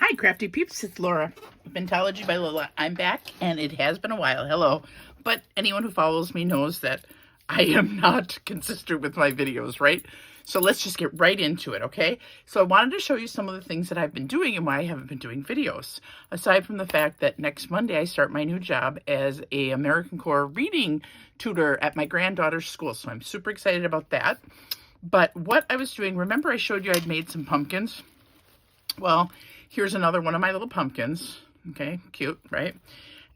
Hi, crafty peeps. It's Laura. Ventology by Lola. I'm back, and it has been a while. Hello. But anyone who follows me knows that I am not consistent with my videos, right? So let's just get right into it, okay? So I wanted to show you some of the things that I've been doing and why I haven't been doing videos. Aside from the fact that next Monday I start my new job as a AmeriCorps reading tutor at my granddaughter's school. So I'm super excited about that. But what I was doing, remember I showed you I'd made some pumpkins? Well, here's another one of my little pumpkins. Okay, cute, right?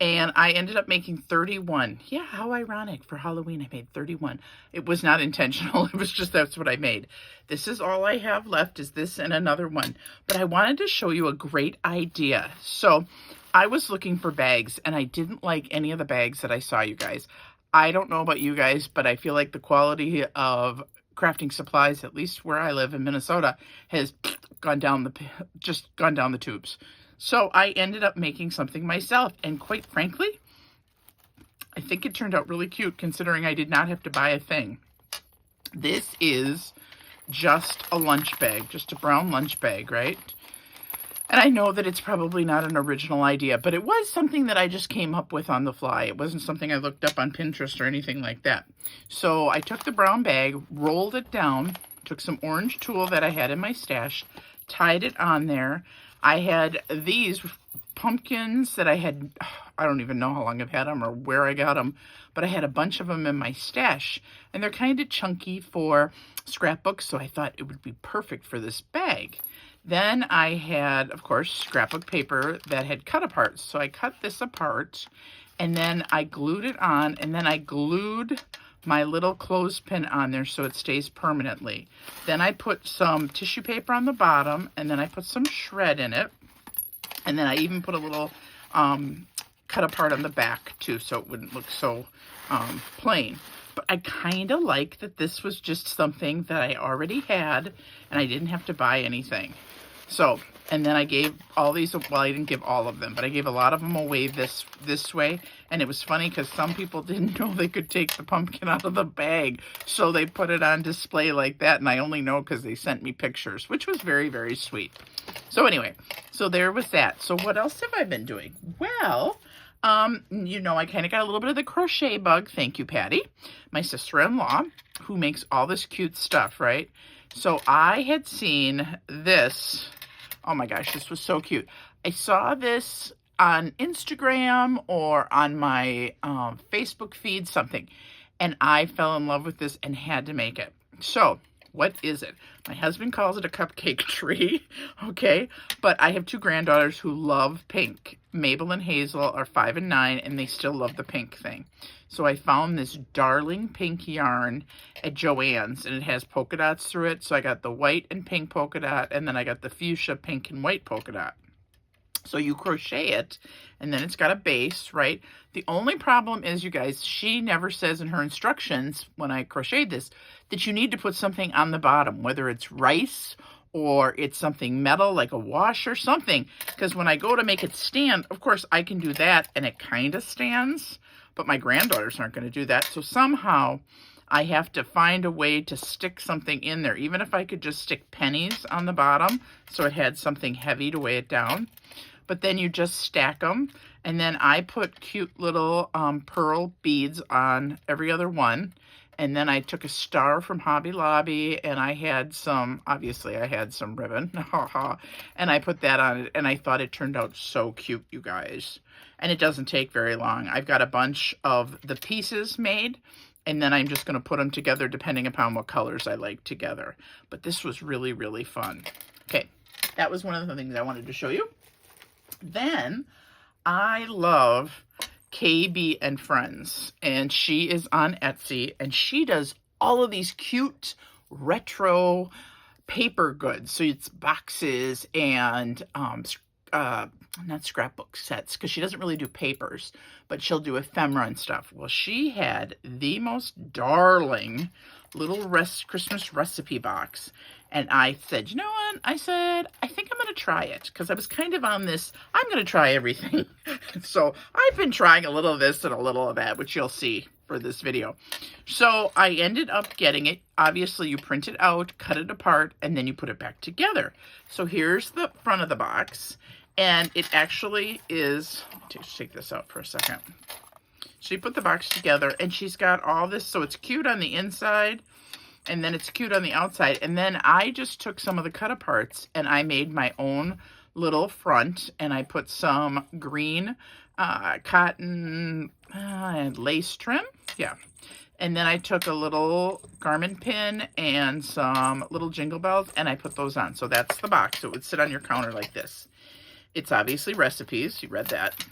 And I ended up making 31. Yeah, how ironic. For Halloween, I made 31. It was not intentional. It was just that's what I made. This is all I have left is this and another one. But I wanted to show you a great idea. So I was looking for bags, and I didn't like any of the bags that I saw, you guys. I don't know about you guys, but I feel like the quality of crafting supplies, at least where I live in Minnesota, has gone down the tubes. So I ended up making something myself, and quite frankly, I think it turned out really cute considering I did not have to buy a thing. This is just a lunch bag, just a brown lunch bag, right? And I know that it's probably not an original idea, but it was something that I just came up with on the fly. It wasn't something I looked up on Pinterest or anything like that. So I took the brown bag, rolled it down, took some orange tulle that I had in my stash, tied it on there. I had these pumpkins that I don't even know how long I've had them or where I got them, but I had a bunch of them in my stash, and they're kind of chunky for scrapbooks, so I thought it would be perfect for this bag. Then I had, of course, scrapbook paper that had cut apart. So I cut this apart, and then I glued it on, and then I glued my little clothespin on there so it stays permanently. Then I put some tissue paper on the bottom, and then I put some shred in it. And then I even put a little cut apart on the back, too, so it wouldn't look so plain. But I kind of like that this was just something that I already had, and I didn't have to buy anything. So, and then I gave all these, well, I didn't give all of them, but I gave a lot of them away this way. And it was funny because some people didn't know they could take the pumpkin out of the bag. So they put it on display like that. And I only know because they sent me pictures, which was very, very sweet. So anyway, so there was that. So what else have I been doing? Well, you know, I kind of got a little bit of the crochet bug. Thank you, Patty, my sister-in-law, who makes all this cute stuff, right? So I had seen this. Oh my gosh, this was so cute. I saw this on Instagram or on my Facebook feed, something, and I fell in love with this and had to make it. So what is it? My husband calls it a cupcake tree, okay? But I have two granddaughters who love pink. Mabel and Hazel are 5 and 9, and they still love the pink thing. So I found this darling pink yarn at Joann's, and it has polka dots through it. So I got the white and pink polka dot, and then I got the fuchsia pink and white polka dot. So you crochet it, and then it's got a base, right? The only problem is, you guys, she never says in her instructions when I crocheted this that you need to put something on the bottom, whether it's rice or it's something metal like a wash or something. Because when I go to make it stand, of course, I can do that, and it kind of stands, but my granddaughters aren't going to do that. So somehow I have to find a way to stick something in there, even if I could just stick pennies on the bottom so it had something heavy to weigh it down. But then you just stack them, and then I put cute little pearl beads on every other one. And then I took a star from Hobby Lobby, and I had some, obviously I had some ribbon, and I put that on it, and I thought it turned out so cute, you guys. And it doesn't take very long. I've got a bunch of the pieces made, and then I'm just going to put them together depending upon what colors I like together. But this was really, really fun. Okay, that was one of the things I wanted to show you. Then I love KB and Friends, and she is on Etsy, and she does all of these cute retro paper goods. So it's boxes and not scrapbook sets, because she doesn't really do papers, but she'll do ephemera and stuff. Well, she had the most darling little Christmas recipe box, and I said, you know what? I said, I think I'm going to try it, because I was kind of on this, I'm going to try everything. So I've been trying a little of this and a little of that, which you'll see for this video. So I ended up getting it. Obviously, you print it out, cut it apart, and then you put it back together. So here's the front of the box. And it actually is, take this out for a second. She put the box together and she's got all this, so it's cute on the inside and then it's cute on the outside. And then I just took some of the cut aparts and I made my own little front, and I put some green cotton and lace trim. Yeah. And then I took a little garment pin and some little jingle bells and I put those on. So that's the box. So it would sit on your counter like this. It's obviously recipes. You read that.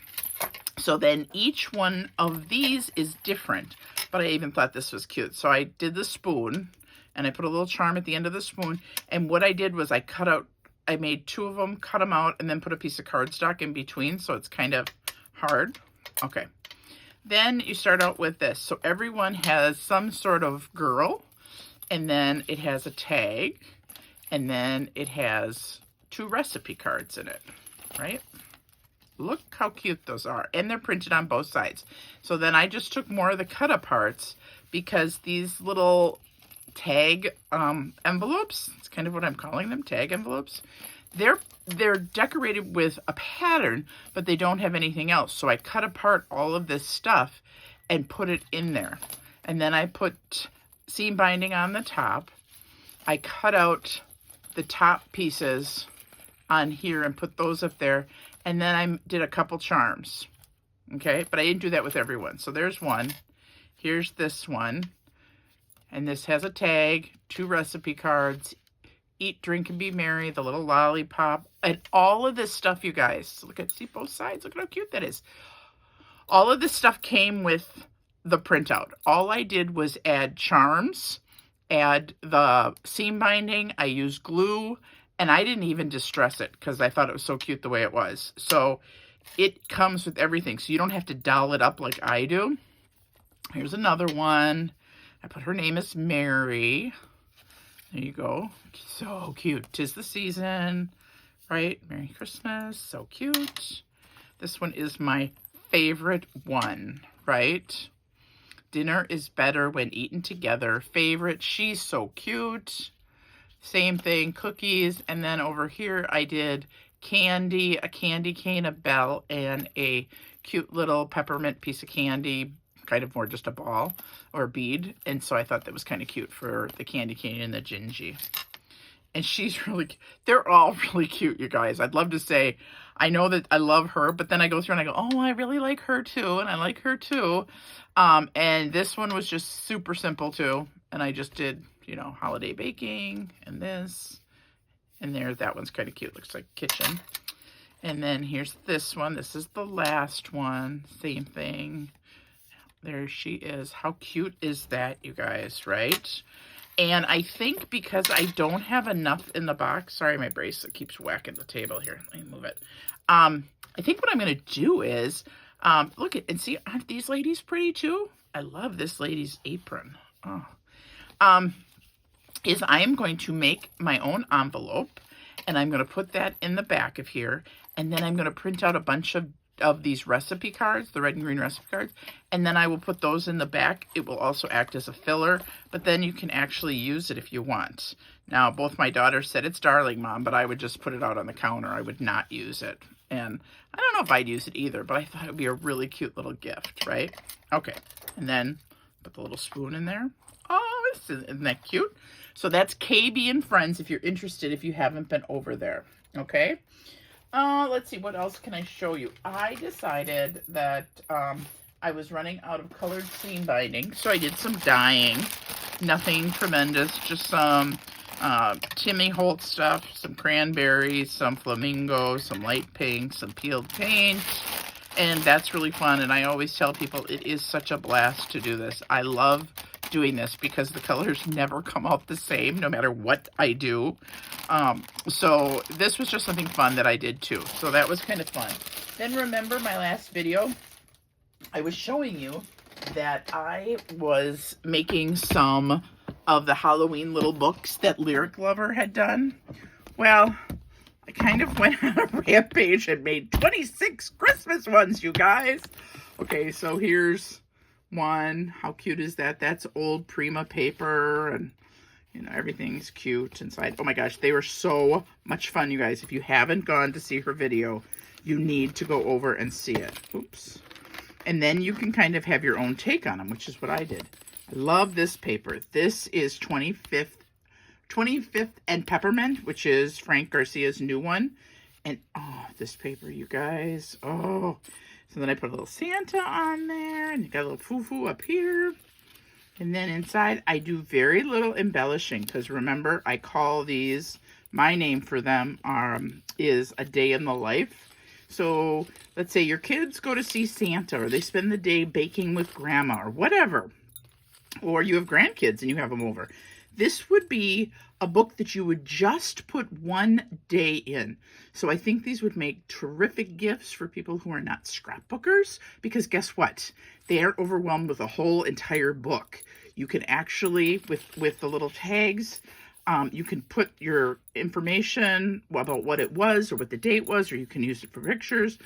So then each one of these is different, but I even thought this was cute. So I did the spoon and I put a little charm at the end of the spoon. And what I did was I made 2 of them, cut them out, and then put a piece of cardstock in between. So it's kind of hard. Okay. Then you start out with this. So everyone has some sort of girl, and then it has a tag, and then it has 2 recipe cards in it, right? Look how cute those are. And they're printed on both sides. So then I just took more of the cut aparts because these little tag envelopes, it's kind of what I'm calling them, tag envelopes, they're decorated with a pattern, but they don't have anything else. So I cut apart all of this stuff and put it in there. And then I put seam binding on the top. I cut out the top pieces on here and put those up there. And then I did a couple charms. Okay, but I didn't do that with everyone. So there's one. Here's this one. And this has a tag, 2 recipe cards, eat, drink, and be merry, the little lollipop, and all of this stuff, you guys. Look at, see both sides. Look at how cute that is. All of this stuff came with the printout. All I did was add charms, add the seam binding. I used glue, and I didn't even distress it because I thought it was so cute the way it was. So it comes with everything. So you don't have to doll it up like I do. Here's another one. I put her name as Mary. There you go. So cute. 'Tis the season, right? Merry Christmas. So cute. This one is my favorite one, right? Dinner is better when eaten together. Favorite. She's so cute. Same thing. Cookies. And then over here I did candy, a candy cane, a bell, and a cute little peppermint piece of candy. Kind of more just a ball or a bead. And so I thought that was kind of cute for the candy cane and the gingy. And she's really, they're all really cute, you guys. I'd love to say, I know that I love her, but then I go through and I go, oh, I really like her too. And I like her too. And this one was just super simple too. And I just did, you know, holiday baking and this. And there, that one's kind of cute. Looks like kitchen. And then here's this one. This is the last one. Same thing. There she is. How cute is that, you guys, right? And I think because I don't have enough in the box, sorry, my bracelet keeps whacking the table here. Let me move it. I think what I'm going to do is, look at, and see, aren't these ladies pretty too? I love this lady's apron. Oh. Is I am going to make my own envelope, and I'm going to put that in the back of here, and then I'm going to print out a bunch of these recipe cards, the red and green recipe cards, and then I will put those in the back. It will also act as a filler, but then you can actually use it if you want. Now, both my daughters said, it's darling, Mom, but I would just put it out on the counter. I would not use it. And I don't know if I'd use it either, but I thought it would be a really cute little gift, right? Okay, and then put the little spoon in there. Oh, isn't that cute? So that's KB and Friends if you're interested, if you haven't been over there, okay? Let's see, what else can I show you? I decided that I was running out of colored seam binding, so I did some dyeing. Nothing tremendous, just some Timmy Holt stuff, some cranberries, some flamingo, some light pink, some peeled paint, and that's really fun. And I always tell people it is such a blast to do this. I love doing this because the colors never come out the same no matter what I do. So this was just something fun that I did too. So that was kind of fun. Then remember my last video, I was showing you that I was making some of the Halloween little books that Lyric Lover had done. Well, I kind of went on a rampage and made 26 Christmas ones, you guys. Okay, so here's one. How cute is that? That's old Prima paper, and You know, everything's cute inside. Oh my gosh, they were so much fun, you guys. If you haven't gone to see her video, you need to go over and see it. Oops. And then you can kind of have your own take on them, which is what I did. I love this paper. This is 25th and Peppermint, which is Frank Garcia's new one. And oh, this paper, you guys. Oh, so then I put a little Santa on there, and you got a little foo-foo up here. And then inside, I do very little embellishing, because remember, I call these, my name for them is a day in the life. So let's say your kids go to see Santa, or they spend the day baking with grandma, or whatever. Or you have grandkids and you have them over. This would be a book that you would just put one day in. So I think these would make terrific gifts for people who are not scrapbookers, because guess what? They aren't overwhelmed with a whole entire book. You can actually, with the little tags, you can put your information about what it was or what the date was, or you can use it for pictures.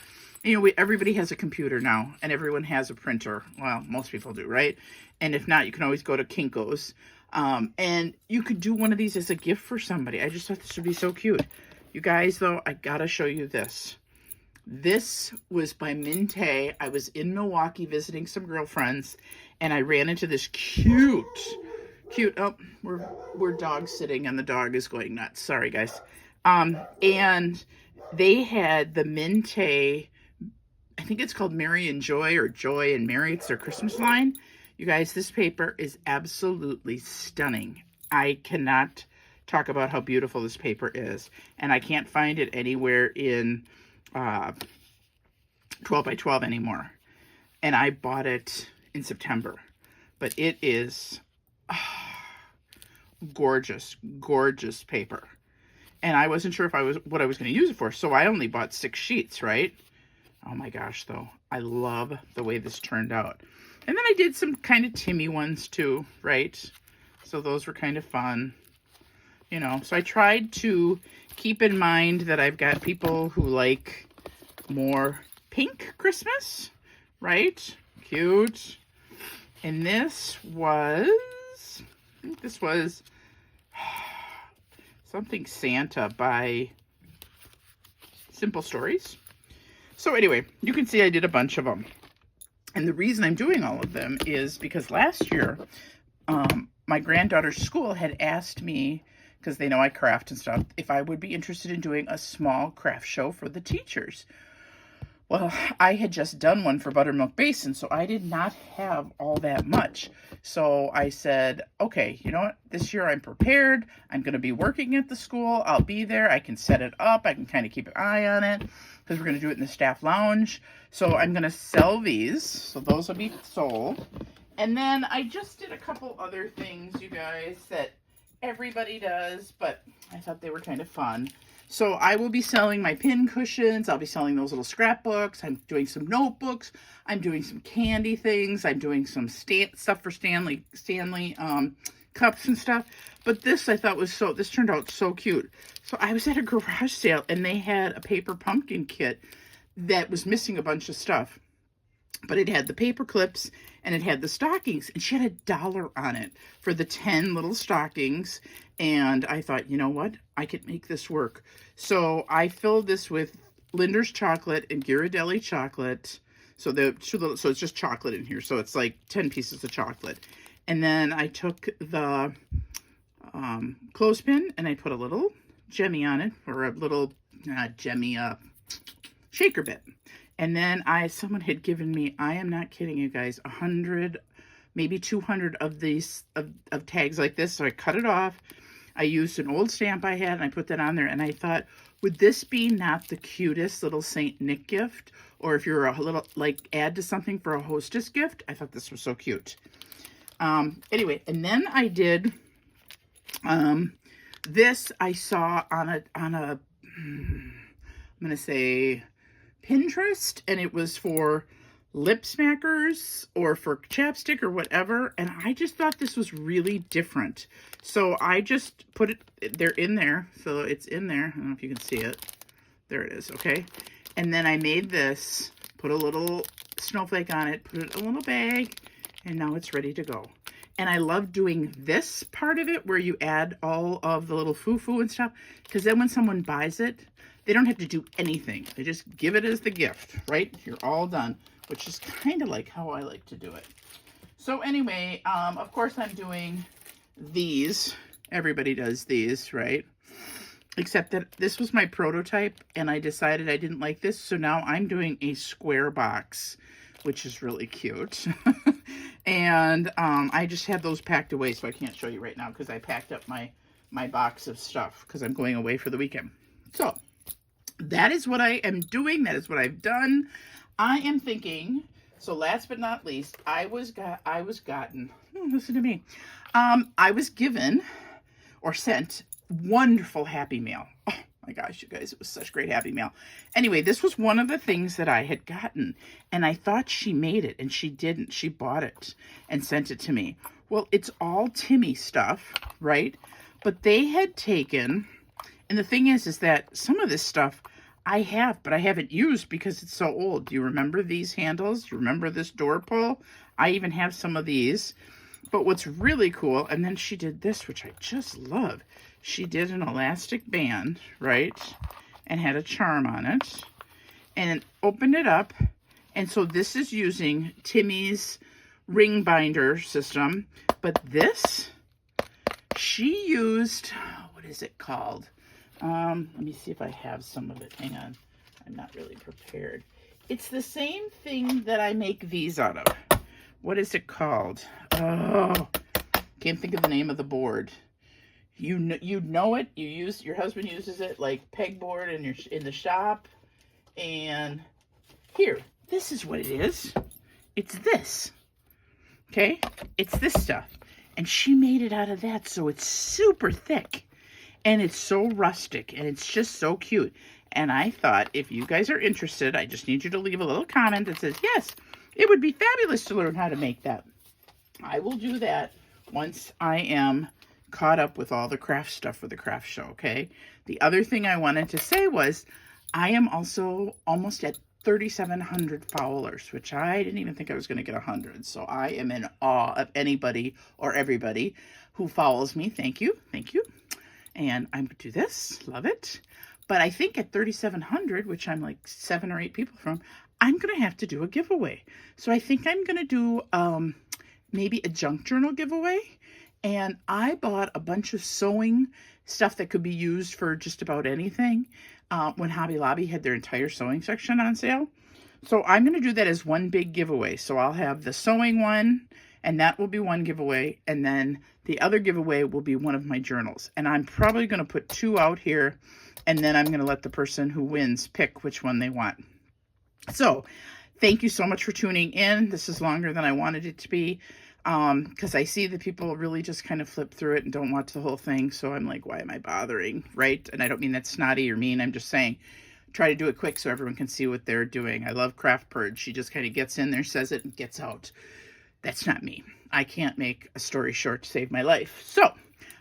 You know, everybody has a computer now, and everyone has a printer. Well, most people do, right? And if not, you can always go to Kinko's. And you could do one of these as a gift for somebody. I just thought this would be so cute. You guys, though, I gotta show you this. This was by Minte. I was in Milwaukee visiting some girlfriends, and I ran into this cute, oh, we're dog sitting, and the dog is going nuts. Sorry, guys. And they had the Minte, I think it's called Mary and Joy, or Joy and Mary. It's their Christmas line. You guys, this paper is absolutely stunning. I cannot talk about how beautiful this paper is. And I can't find it anywhere in 12 by 12 anymore. And I bought it in September. But it is gorgeous, gorgeous paper. And I wasn't sure what I was going to use it for. So I only bought 6 sheets, right? Oh my gosh, though. I love the way this turned out. And then I did some kind of Timmy ones too, right? So those were kind of fun. You know, so I tried to keep in mind that I've got people who like more pink Christmas, right? Cute. And this was, I think this was something Santa by Simple Stories. So anyway, you can see I did a bunch of them. And the reason I'm doing all of them is because last year, my granddaughter's school had asked me, because they know I craft and stuff, if I would be interested in doing a small craft show for the teachers. Well, I had just done one for Buttermilk Basin, so I did not have all that much. So I said, okay, you know what? This year I'm prepared. I'm going to be working at the school. I'll be there. I can set it up. I can kind of keep an eye on it, because we're going to do it in the staff lounge. So I'm going to sell these. So those will be sold. And then I just did a couple other things, you guys, that everybody does, but I thought they were kind of fun. So I will be selling my pin cushions. I'll be selling those little scrapbooks. I'm doing some notebooks. I'm doing some candy things. I'm doing some stuff for Stanley cups and stuff. But this I thought was this turned out so cute. So I was at a garage sale, and they had a paper pumpkin kit that was missing a bunch of stuff. But it had the paper clips, and it had the stockings, and she had $1 on it for the 10 little stockings. And I thought, you know what? I could make this work. So I filled this with Linder's chocolate and Ghirardelli chocolate. So it's just chocolate in here. So it's like 10 pieces of chocolate. And then I took the clothespin, and I put a little jemmy on it, or a little jemmy shaker bit. And then someone had given me, I am not kidding you guys, 100, maybe 200 of these, of tags like this. So I cut it off. I used an old stamp I had, and I put that on there. And I thought, would this be not the cutest little Saint Nick gift? Or if you're a little, like, add to something for a hostess gift? I thought this was so cute. Anyway, and then I did, this I saw on a, I'm going to say Pinterest, and it was for lip smackers or for chapstick or whatever, and I just thought this was really different. So I just put it, they're in there, so it's in there. I don't know if you can see it. There it is, okay? And then I made this, put a little snowflake on it, put it in a little bag, and now it's ready to go. And I love doing this part of it where you add all of the little foo-foo and stuff, because then when someone buys it, they don't have to do anything. They just give it as the gift, right? You're all done, which is kind of like how I like to do it. So anyway, of course I'm doing these. Everybody does these, right? Except that this was my prototype and I decided I didn't like this. So now I'm doing a square box, which is really cute. And I just have those packed away, so I can't show you right now because I packed up my box of stuff because I'm going away for the weekend. So that is what I am doing. That is what I've done. I am thinking, so last but not least, I was gotten, listen to me. I was given or sent wonderful Happy Mail. Oh my gosh, you guys, it was such great Happy Mail. Anyway, this was one of the things that I had gotten, and I thought she made it, and she didn't. She bought it and sent it to me. Well, it's all Timmy stuff, right? But they had taken, and the thing is that some of this stuff I have, but I haven't used because it's so old. Do you remember these handles? Do you remember this door pull? I even have some of these. But what's really cool, and then she did this, which I just love. She did an elastic band, right? And had a charm on it. And opened it up. And so this is using Timmy's ring binder system. But this, she used, what is it called? Let me see if I have some of it. Hang on. I'm not really prepared. It's the same thing that I make these out of. What is it called? Oh, can't think of the name of the board. You know it. Your husband uses it like pegboard in the shop. And here, this is what it is. It's this. Okay? It's this stuff. And she made it out of that, so it's super thick. And it's so rustic, and it's just so cute. And I thought, if you guys are interested, I just need you to leave a little comment that says, yes, it would be fabulous to learn how to make that. I will do that once I am caught up with all the craft stuff for the craft show, okay? The other thing I wanted to say was, I am also almost at 3,700 followers, which I didn't even think I was going to get 100. So I am in awe of anybody or everybody who follows me. Thank you. Thank you. And I'm going to do this. Love it. But I think at 3,700, which I'm like 7 or 8 people from, I'm going to have to do a giveaway. So I think I'm going to do maybe a junk journal giveaway. And I bought a bunch of sewing stuff that could be used for just about anything when Hobby Lobby had their entire sewing section on sale. So I'm going to do that as one big giveaway. So I'll have the sewing one, and that will be one giveaway. And then the other giveaway will be one of my journals. And I'm probably going to put 2 out here, and then I'm going to let the person who wins pick which one they want. So thank you so much for tuning in. This is longer than I wanted it to be because I see that people really just kind of flip through it and don't watch the whole thing. So I'm like, why am I bothering, right? And I don't mean that snotty or mean. I'm just saying try to do it quick so everyone can see what they're doing. I love Craft Purge. She just kind of gets in there, says it, and gets out. That's not me. I can't make a story short to save my life. So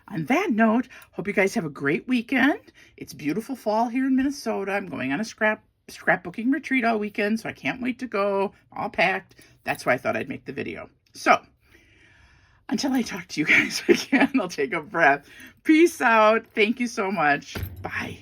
on that note, hope you guys have a great weekend. It's beautiful fall here in Minnesota. I'm going on a scrapbooking retreat all weekend, so I can't wait to go. All packed. That's why I thought I'd make the video. So until I talk to you guys again, I'll take a breath. Peace out. Thank you so much. Bye.